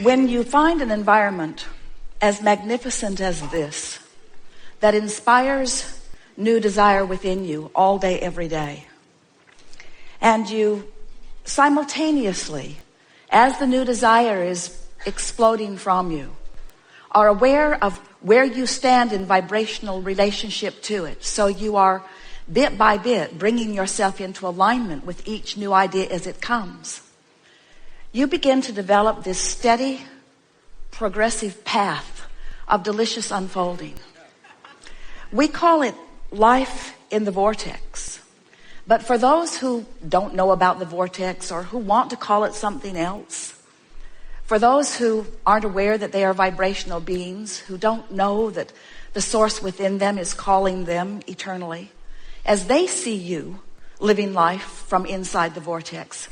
When you find an environment as magnificent as this, that inspires new desire within you all day, every day, and you simultaneously, as the new desire is exploding from you, are aware of where you stand in vibrational relationship to it, so you are bit by bit bringing yourself into alignment with each new idea as it comes, you begin to develop this steady, progressive path of delicious unfolding. We call it life in the vortex. But for those who don't know about the vortex or who want to call it something else, for those who aren't aware that they are vibrational beings, who don't know that the source within them is calling them eternally, as they see you living life from inside the vortex,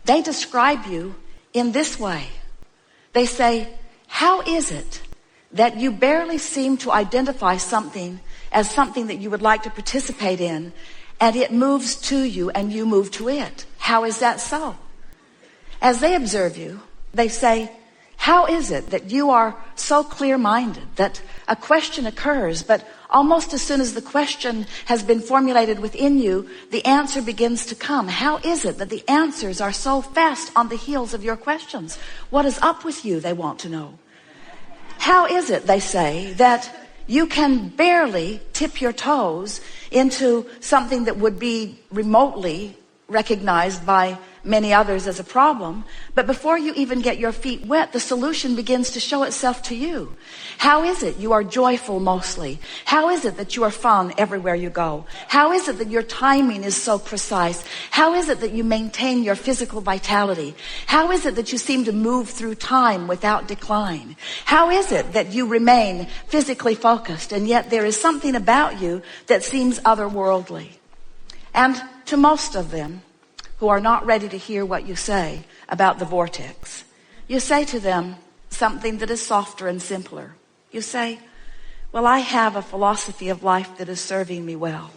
they describe you in this way. They say, how is it that you barely seem to identify something as something that you would like to participate in, and it moves to you and you move to it? How is that so? As they observe you, they say, how is it that you are so clear-minded that a question occurs, but almost as soon as the question has been formulated within you, the answer begins to come? How is it that the answers are so fast on the heels of your questions? What is up with you, they want to know. How is it, they say, that you can barely tip your toes into something that would be remotely recognized by many others as a problem, but before you even get your feet wet, the solution begins to show itself to you? How is it you are joyful mostly? How is it that you are fun everywhere you go? How is it that your timing is so precise? How is it that you maintain your physical vitality? How is it that you seem to move through time without decline? How is it that you remain physically focused, and yet there is something about you that seems otherworldly? And to most of them who are not ready to hear what you say about the vortex, you say to them something that is softer and simpler. You say, well, I have a philosophy of life that is serving me well.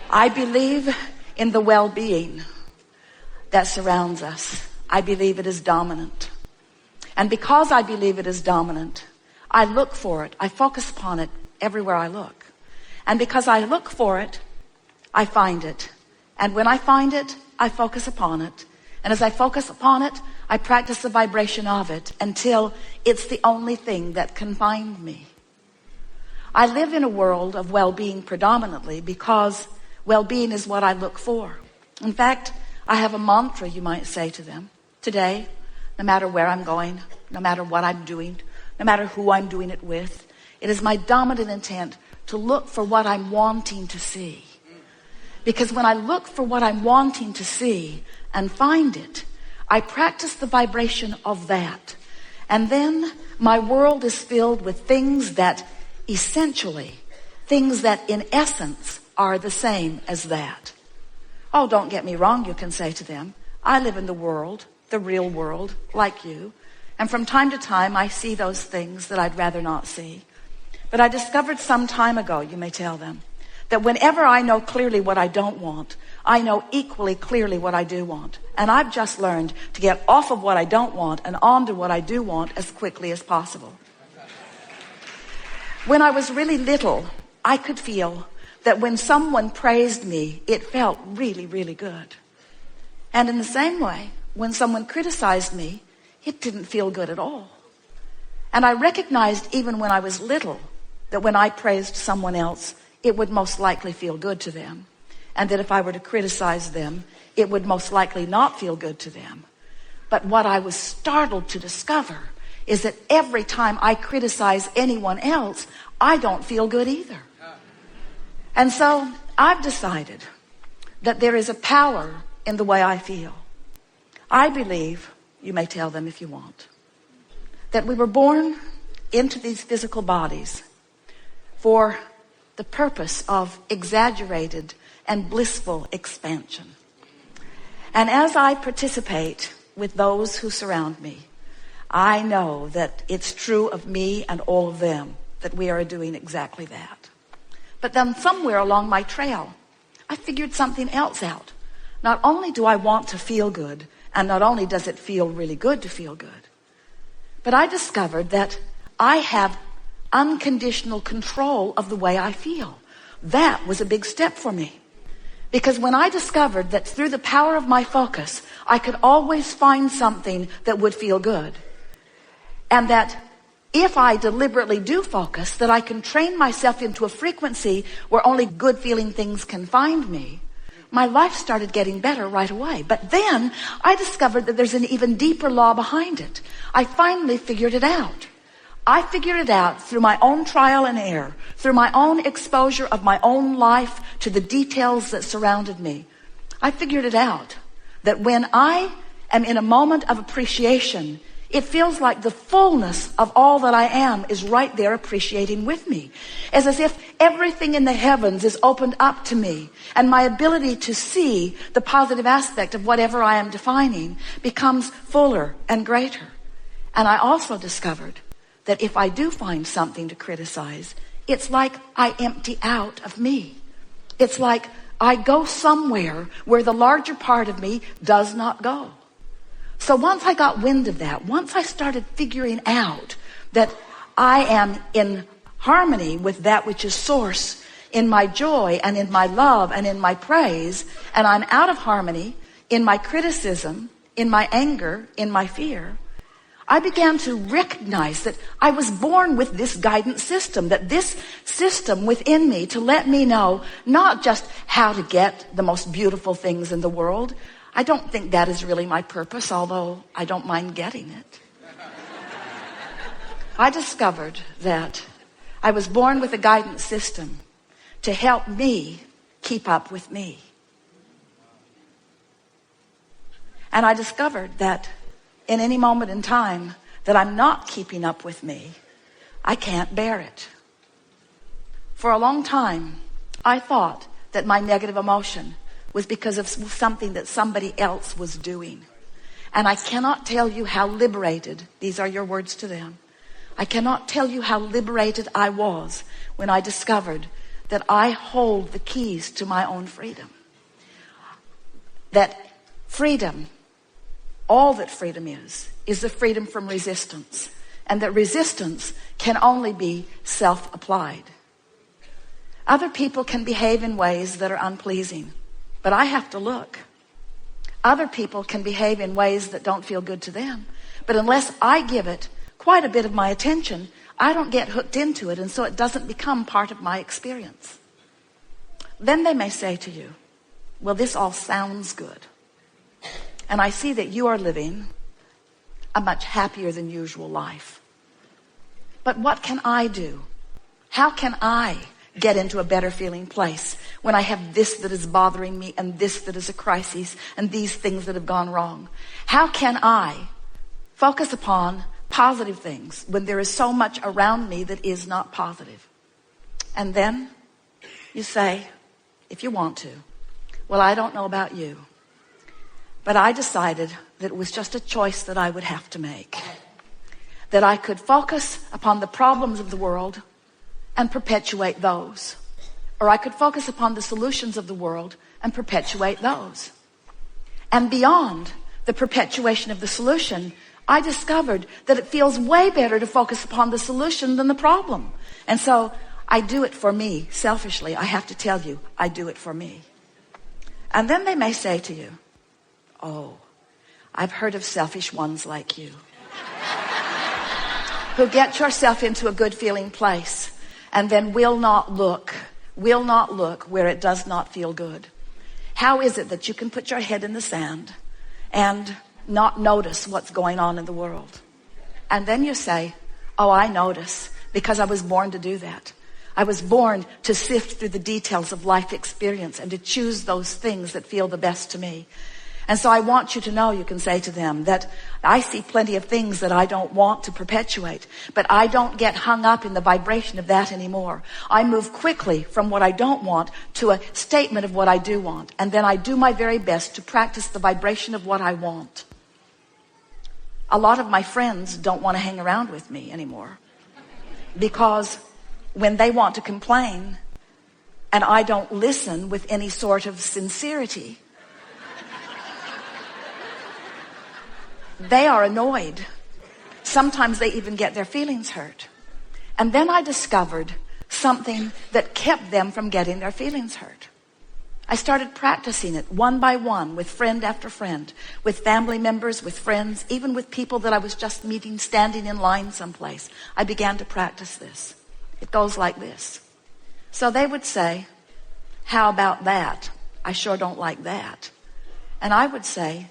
I believe in the well-being that surrounds us. I believe it is dominant. And because I believe it is dominant, I look for it. I focus upon it everywhere I look. And because I look for it, I find it. And when I find it, I focus upon it. And as I focus upon it, I practice the vibration of it until it's the only thing that can find me. I live in a world of well-being predominantly because well-being is what I look for. In fact, I have a mantra, you might say to them. Today, no matter where I'm going, no matter what I'm doing, no matter who I'm doing it with, it is my dominant intent to look for what I'm wanting to see. Because when I look for what I'm wanting to see and find it, I practice the vibration of that. And then my world is filled with things that essentially, things that in essence are the same as that. Oh, don't get me wrong, you can say to them. I live in the world, the real world, like you. And from time to time, I see those things that I'd rather not see. But I discovered some time ago, you may tell them, that whenever I know clearly what I don't want, I know equally clearly what I do want. And I've just learned to get off of what I don't want and onto what I do want as quickly as possible. When I was really little, I could feel that when someone praised me, it felt really, really good. And in the same way, when someone criticized me, it didn't feel good at all. And I recognized even when I was little that when I praised someone else, it would most likely feel good to them. And that if I were to criticize them, it would most likely not feel good to them. But what I was startled to discover is that every time I criticize anyone else, I don't feel good either. And so I've decided that there is a power in the way I feel. I believe, you may tell them if you want, that we were born into these physical bodies for the purpose of exaggerated and blissful expansion. And as I participate with those who surround me, I know that it's true of me and all of them that we are doing exactly that. But then somewhere along my trail, I figured something else out. Not only do I want to feel good, and not only does it feel really good to feel good, But I discovered that I have unconditional control of the way I feel. That was a big step for me. Because when I discovered that through the power of my focus, I could always find something that would feel good. And that if I deliberately do focus, that I can train myself into a frequency where only good feeling things can find me, my life started getting better right away. But then I discovered that there's an even deeper law behind it. I finally figured it out. I figured it out through my own trial and error, through my own exposure of my own life to the details that surrounded me. I figured it out that when I am in a moment of appreciation, it feels like the fullness of all that I am is right there appreciating with me. It's as if everything in the heavens is opened up to me, and my ability to see the positive aspect of whatever I am defining becomes fuller and greater. And I also discovered that if I do find something to criticize, it's like I empty out of me. It's like I go somewhere where the larger part of me does not go. So once I got wind of that, once I started figuring out that I am in harmony with that which is source in my joy and in my love and in my praise, and I'm out of harmony in my criticism, in my anger, in my fear, I began to recognize that I was born with this guidance system, that this system within me to let me know not just how to get the most beautiful things in the world. I don't think that is really my purpose, although I don't mind getting it. I discovered that I was born with a guidance system to help me keep up with me. And I discovered that in any moment in time that I'm not keeping up with me, I can't bear it. For a long time, I thought that my negative emotion was because of something that somebody else was doing. And I cannot tell you how liberated, these are your words to them, I cannot tell you how liberated I was when I discovered that I hold the keys to my own freedom. That freedom, all that freedom is the freedom from resistance. And that resistance can only be self-applied. Other people can behave in ways that are unpleasing, but I have to look. Other people can behave in ways that don't feel good to them, but unless I give it quite a bit of my attention, I don't get hooked into it, and so it doesn't become part of my experience. Then they may say to you, well, this all sounds good. And I see that you are living a much happier than usual life. But what can I do? How can I get into a better feeling place when I have this that is bothering me and this that is a crisis and these things that have gone wrong? How can I focus upon positive things when there is so much around me that is not positive? And then you say, if you want to, well, I don't know about you, but I decided that it was just a choice that I would have to make. That I could focus upon the problems of the world and perpetuate those. Or I could focus upon the solutions of the world and perpetuate those. And beyond the perpetuation of the solution, I discovered that it feels way better to focus upon the solution than the problem. And so I do it for me, selfishly. I have to tell you, I do it for me. And then they may say to you, oh, I've heard of selfish ones like you who get yourself into a good feeling place and then will not look where it does not feel good. How is it that you can put your head in the sand and not notice what's going on in the world? And then you say, oh, I notice, because I was born to do that. I was born to sift through the details of life experience and to choose those things that feel the best to me. And so I want you to know, you can say to them, that I see plenty of things that I don't want to perpetuate, but I don't get hung up in the vibration of that anymore. I move quickly from what I don't want to a statement of what I do want. And then I do my very best to practice the vibration of what I want. A lot of my friends don't want to hang around with me anymore, because when they want to complain and I don't listen with any sort of sincerity, they are annoyed. Sometimes they even get their feelings hurt. And then I discovered something that kept them from getting their feelings hurt. I started practicing it one by one with friend after friend, with family members, with friends, even with people that I was just meeting standing in line someplace. I began to practice this. It goes like this. So they would say, how about that? I sure don't like that. And I would say,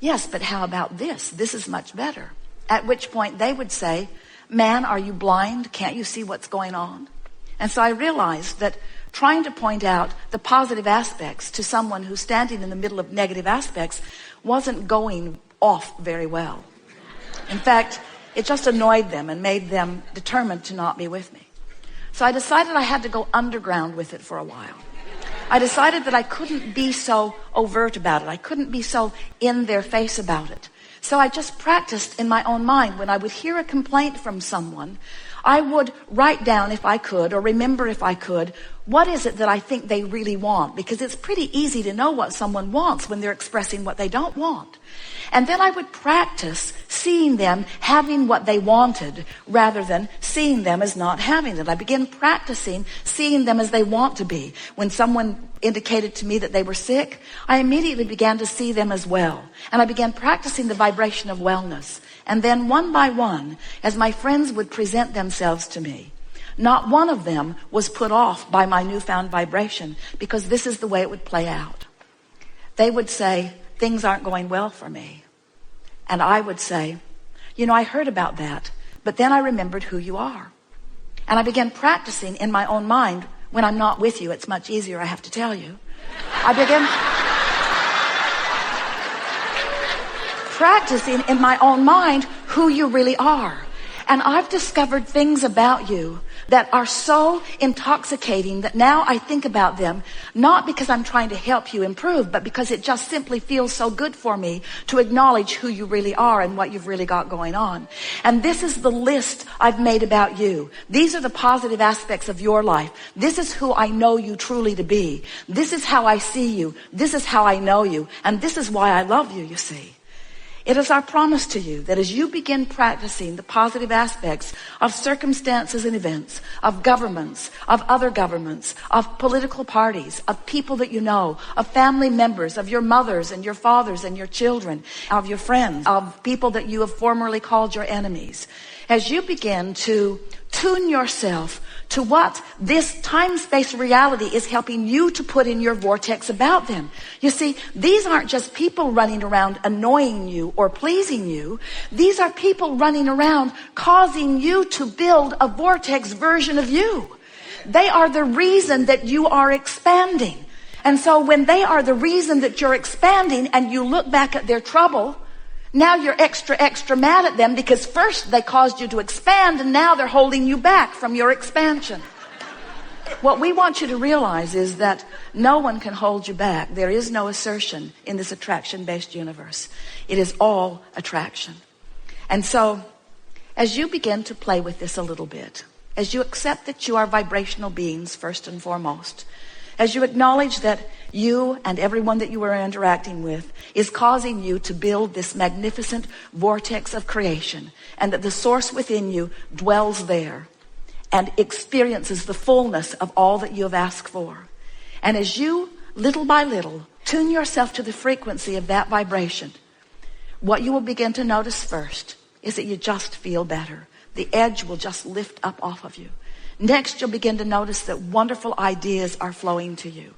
yes, but how about this? This is much better. At which point they would say, man, are you blind? Can't you see what's going on? And so I realized that trying to point out the positive aspects to someone who's standing in the middle of negative aspects wasn't going off very well. In fact, it just annoyed them and made them determined to not be with me. So I decided I had to go underground with it for a while. I decided that I couldn't be so overt about it. I couldn't be so in their face about it. So I just practiced in my own mind. When I would hear a complaint from someone, I would write down if I could, or remember if I could, what is it that I think they really want? Because it's pretty easy to know what someone wants when they're expressing what they don't want. And then I would practice seeing them having what they wanted rather than seeing them as not having it. I began practicing seeing them as they want to be. When someone indicated to me that they were sick, I immediately began to see them as well. And I began practicing the vibration of wellness. And then one by one, as my friends would present themselves to me, not one of them was put off by my newfound vibration, because this is the way it would play out. They would say, things aren't going well for me. And I would say, you know, I heard about that, but then I remembered who you are. And I began practicing in my own mind. When I'm not with you, it's much easier, I have to tell you. I began practicing in my own mind who you really are. And I've discovered things about you that are so intoxicating that now I think about them, not because I'm trying to help you improve, but because it just simply feels so good for me to acknowledge who you really are and what you've really got going on. And this is the list I've made about you. These are the positive aspects of your life. This is who I know you truly to be. This is how I see you. This is how I know you. And this is why I love you, you see. It is our promise to you that as you begin practicing the positive aspects of circumstances and events, of governments, of other governments, of political parties, of people that you know, of family members, of your mothers and your fathers and your children, of your friends, of people that you have formerly called your enemies, as you begin to tune yourself to what this time-space reality is helping you to put in your vortex about them. You see, these aren't just people running around annoying you or pleasing you. These are people running around causing you to build a vortex version of you. They are the reason that you are expanding. And so when they are the reason that you're expanding and you look back at their trouble, now you're extra mad at them because first they caused you to expand and now they're holding you back from your expansion. What we want you to realize is that no one can hold you back. There is no assertion in this attraction-based universe. It is all attraction. And so as you begin to play with this a little bit, as you accept that you are vibrational beings first and foremost, as you acknowledge that you and everyone that you are interacting with is causing you to build this magnificent vortex of creation, and that the source within you dwells there and experiences the fullness of all that you have asked for. And as you, little by little, tune yourself to the frequency of that vibration, what you will begin to notice first is that you just feel better. The edge will just lift up off of you. Next, you'll begin to notice that wonderful ideas are flowing to you.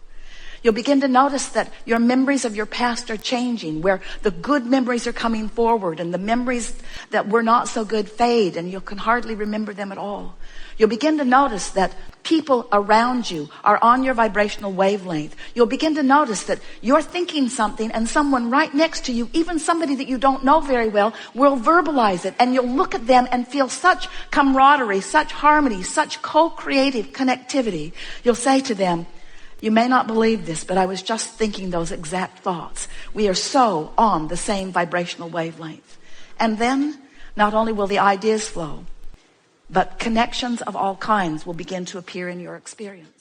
You'll begin to notice that your memories of your past are changing, where the good memories are coming forward and the memories that were not so good fade and you can hardly remember them at all. You'll begin to notice that people around you are on your vibrational wavelength. You'll begin to notice that you're thinking something and someone right next to you, even somebody that you don't know very well, will verbalize it. And you'll look at them and feel such camaraderie, such harmony, such co-creative connectivity. You'll say to them, you may not believe this, but I was just thinking those exact thoughts. We are so on the same vibrational wavelength. And then not only will the ideas flow, but connections of all kinds will begin to appear in your experience.